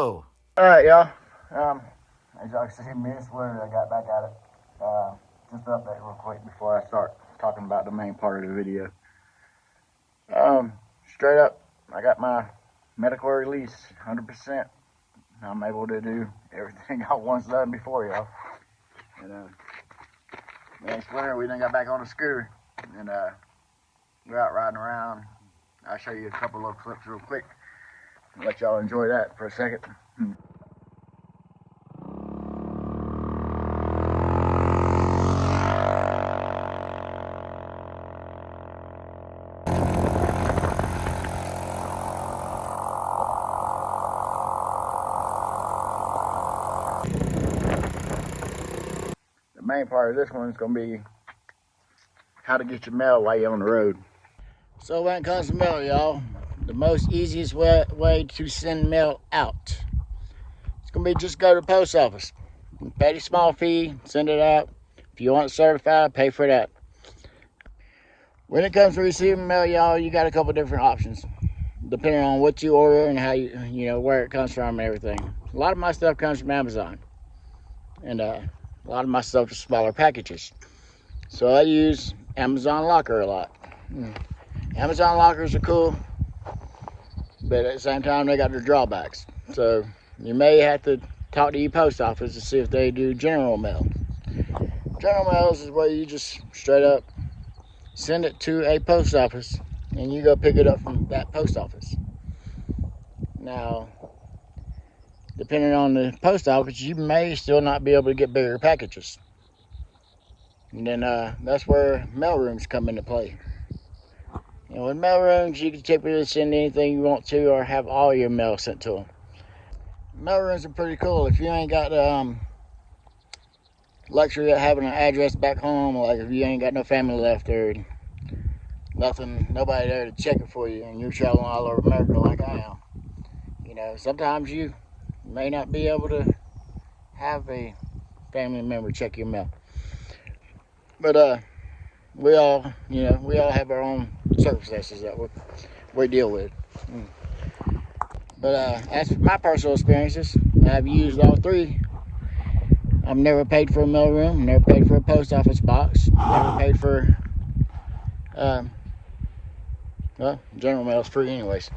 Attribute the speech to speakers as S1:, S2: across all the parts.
S1: go.
S2: All right, y'all. As y'all can see, me and Sweater, I got back at it. Just to update real quick before I start talking about the main part of the video. Straight up, I got my medical release, 100%. I'm able to do everything I once done before, y'all. And me and Sweater, we done got back on the scooter, and we're out riding around. I'll show you a couple little clips real quick. I'll let y'all enjoy that for a second. The main part of this one is going to be how to get your mail while you're on the road. So when it comes to mail, y'all, the most easiest way to send mail out, it's going to be just go to the post office. Pay a small fee, send it out. If you want it certified, pay for that. When it comes to receiving mail, y'all, you got a couple different options, depending on what you order and how you know, where it comes from and everything. A lot of my stuff comes from Amazon. And a lot of my stuff is smaller packages. So I use Amazon Locker a lot. Amazon Lockers are cool, but at the same time, they got their drawbacks. So you may have to talk to your post office to see if they do general mail. General mail is where you just straight up send it to a post office and you go pick it up from that post office. Now, depending on the post office, you may still not be able to get bigger packages. And then that's where mailrooms come into play. You know, with mailrooms, you can typically send anything you want to or have all your mail sent to them. Mailrooms are pretty cool. If you ain't got the luxury of having an address back home, like if you ain't got no family left or nothing, nobody there to check it for you, and you're traveling all over America like I am, you know, sometimes you may not be able to have a family member check your mail. But we all have our own circumstances that we deal with. But as for my personal experiences, I've used all three. I've never paid for a mailroom, never paid for a post office box, never paid for, well, general mail's free anyways.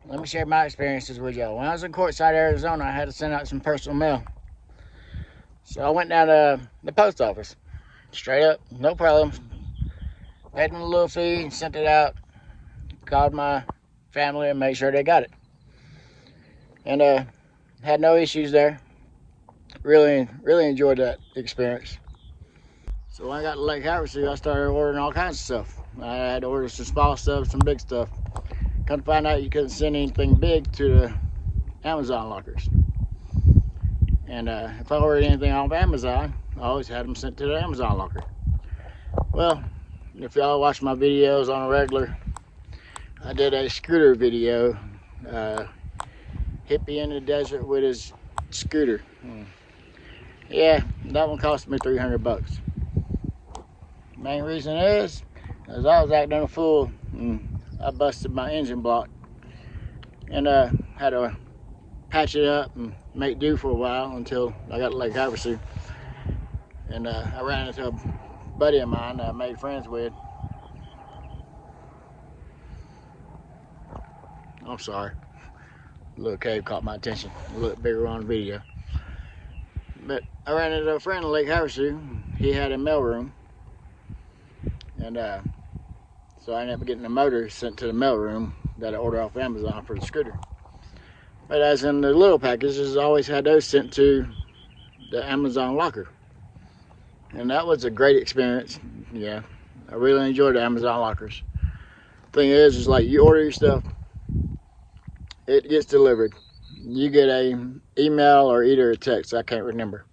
S2: Let me share my experiences with y'all. When I was in Quartzsite, Arizona, I had to send out some personal mail. So I went down to the post office. Straight up, no problem. Paid them a little fee and sent it out. Called my family and made sure they got it. And had no issues there. Really enjoyed that experience. So when I got to Lake Havasu, I started ordering all kinds of stuff. I had to order some small stuff, some big stuff. Come to find out you couldn't send anything big to the Amazon lockers. And if I ordered anything off Amazon, I always had them sent to the Amazon locker. Well, if y'all watch my videos on a regular, I did a scooter video, hippie in the desert with his scooter. Yeah, that one cost me $300. Main reason is I was acting a fool and I busted my engine block and had to patch it up and make do for a while until I got to Lake Havasu. And I ran into a buddy of mine that I made friends with. I'm sorry. A little cave caught my attention. A little bigger on video. But I ran into a friend in Lake Havasu. He had a mailroom. And so I ended up getting a motor sent to the mailroom that I ordered off Amazon for the scooter. But as in the little packages, I always had those sent to the Amazon locker. And that was a great experience. Yeah, I really enjoyed the Amazon lockers. Thing is like you order your stuff, it gets delivered. You get a email or either a text, I can't remember.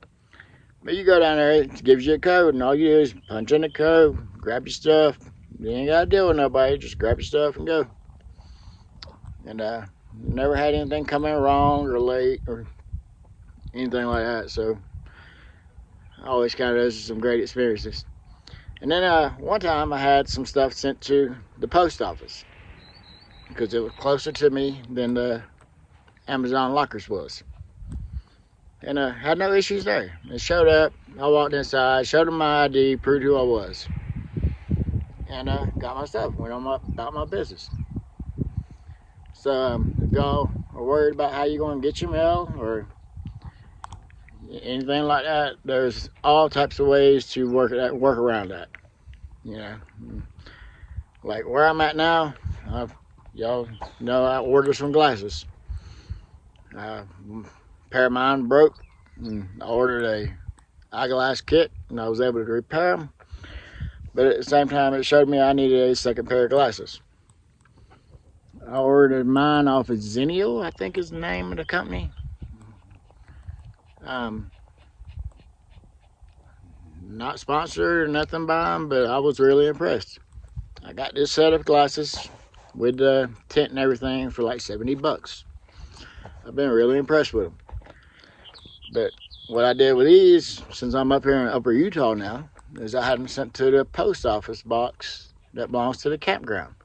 S2: But you go down there, it gives you a code, and all you do is punch in the code, grab your stuff. You ain't got to deal with nobody, just grab your stuff and go. And never had anything come in wrong or late or anything like that, so I always kind of those are some great experiences. And then one time I had some stuff sent to the post office because it was closer to me than the Amazon lockers was. And had no issues there. It showed up, I walked inside, showed them my ID, proved who I was. And got my stuff, went on about my business. So if y'all are worried about how you're going to get your mail or anything like that, there's all types of ways to work around that. You know, like where I'm at now, y'all know I ordered some glasses. A pair of mine broke, and I ordered a eyeglass kit, and I was able to repair them. But at the same time, it showed me I needed a second pair of glasses. I ordered mine off of Zenio, I think is the name of the company. Not sponsored or nothing by them, but I was really impressed. I got this set of glasses with the tint and everything for like 70 bucks. I've been really impressed with them. But what I did with these, since I'm up here in Upper Utah now, is I had them sent to the post office box that belongs to the campground.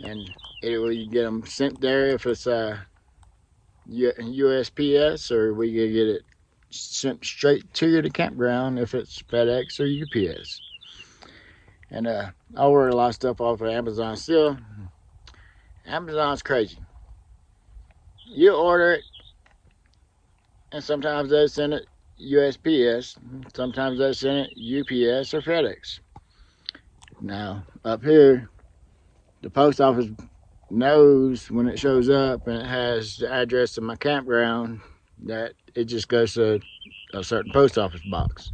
S2: And either we can get them sent there if it's USPS, or we can get it sent straight to the campground if it's FedEx or UPS. And I order a lot of stuff off of Amazon still. Amazon's crazy. You order it, and sometimes they send it USPS, sometimes they send it UPS or FedEx. Now, up here, the post office knows when it shows up and it has the address of my campground that it just goes to a certain post office box.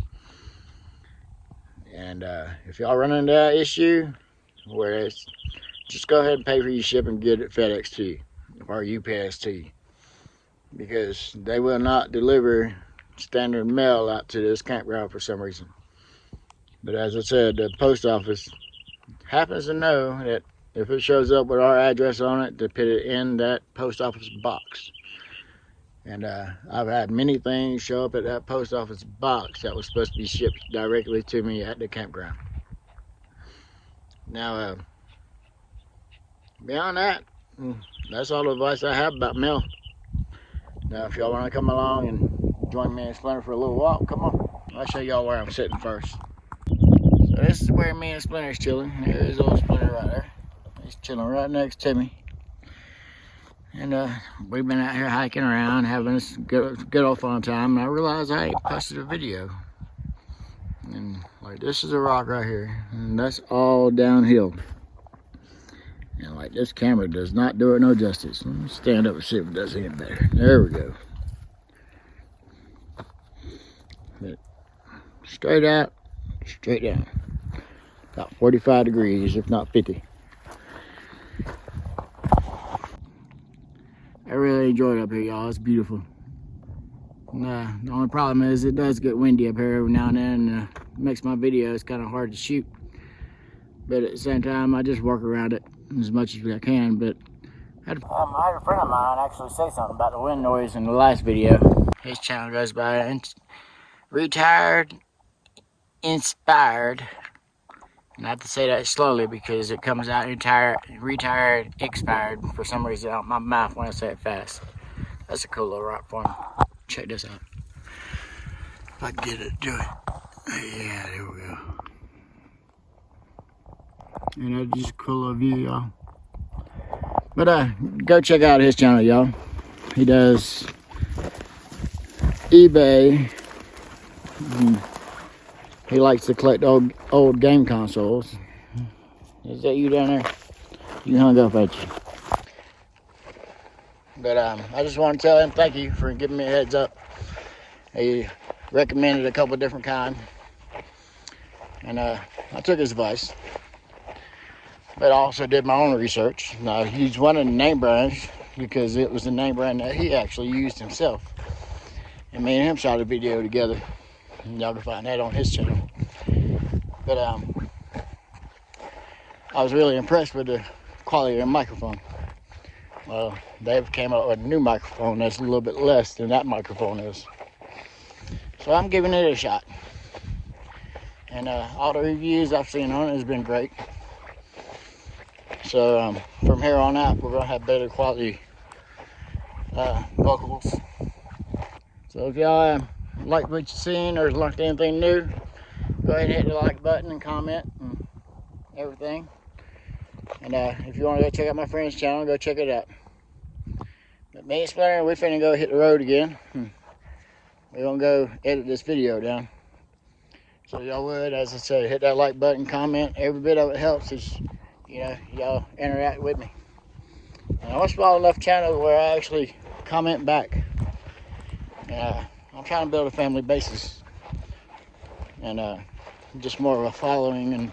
S2: And if y'all run into that issue, where it's just go ahead and pay for your ship and get it FedEx to you or UPS to you, because they will not deliver standard mail out to this campground for some reason. But as I said, the post office happens to know that if it shows up with our address on it, to put it in that post office box. And I've had many things show up at that post office box that was supposed to be shipped directly to me at the campground. Now, beyond that, that's all the advice I have about mail. Now, if y'all want to come along and join me and Splinter for a little walk, come on. I'll show y'all where I'm sitting first. So this is where me and Splinter's chilling. There's old Splinter right there. He's chilling right next to me. And we've been out here hiking around, having this good old fun time. And I realized I ain't posted a video. And like, this is a rock right here, and that's all downhill. And like, this camera does not do it no justice. Let me stand up and see if it does any better. There we go. But straight out, straight down. About 45 degrees, if not 50. I really enjoyed it up here, y'all. It's beautiful. The only problem is it does get windy up here every now and then, and it makes my videos kind of hard to shoot. But at the same time, I just work around it as much as I can. But I had a friend of mine actually say something about the wind noise in the last video. His channel goes by Retired Inspired. And I have to say that slowly because it comes out retired expired for some reason out my mouth when I say it fast. That's a cool little rock form. Check this out. If I can get it to do it. Yeah, there we go. And that's just a cool little view, y'all. But go check out his channel, y'all. He does eBay. He likes to collect old game consoles. Is that you down there? You hung up, ain't you? But I just want to tell him thank you for giving me a heads up. He recommended a couple different kinds. And I took his advice. But I also did my own research. Now, he's one of the name brands because it was the name brand that he actually used himself. And me and him shot a video together. And y'all can find that on his channel. But I was really impressed with the quality of the microphone. Well, they've came out with a new microphone that's a little bit less than that microphone is. So I'm giving it a shot. And all the reviews I've seen on it has been great. So from here on out, we're going to have better quality vocals. So if y'all like what you've seen or learned anything new, go ahead and hit the like button and comment and everything. And if you want to go check out my friend's channel, go check it out. But me and Splinter, we finna go hit the road again. We're gonna go edit this video down. So y'all would, as I said, hit that like button, comment. Every bit of it helps as, you know, y'all interact with me. And I'm a small enough channel where I actually comment back. I'm trying to build a family basis. And just more of a following and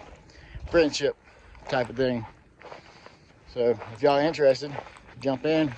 S2: friendship type of thing. So if y'all are interested, jump in,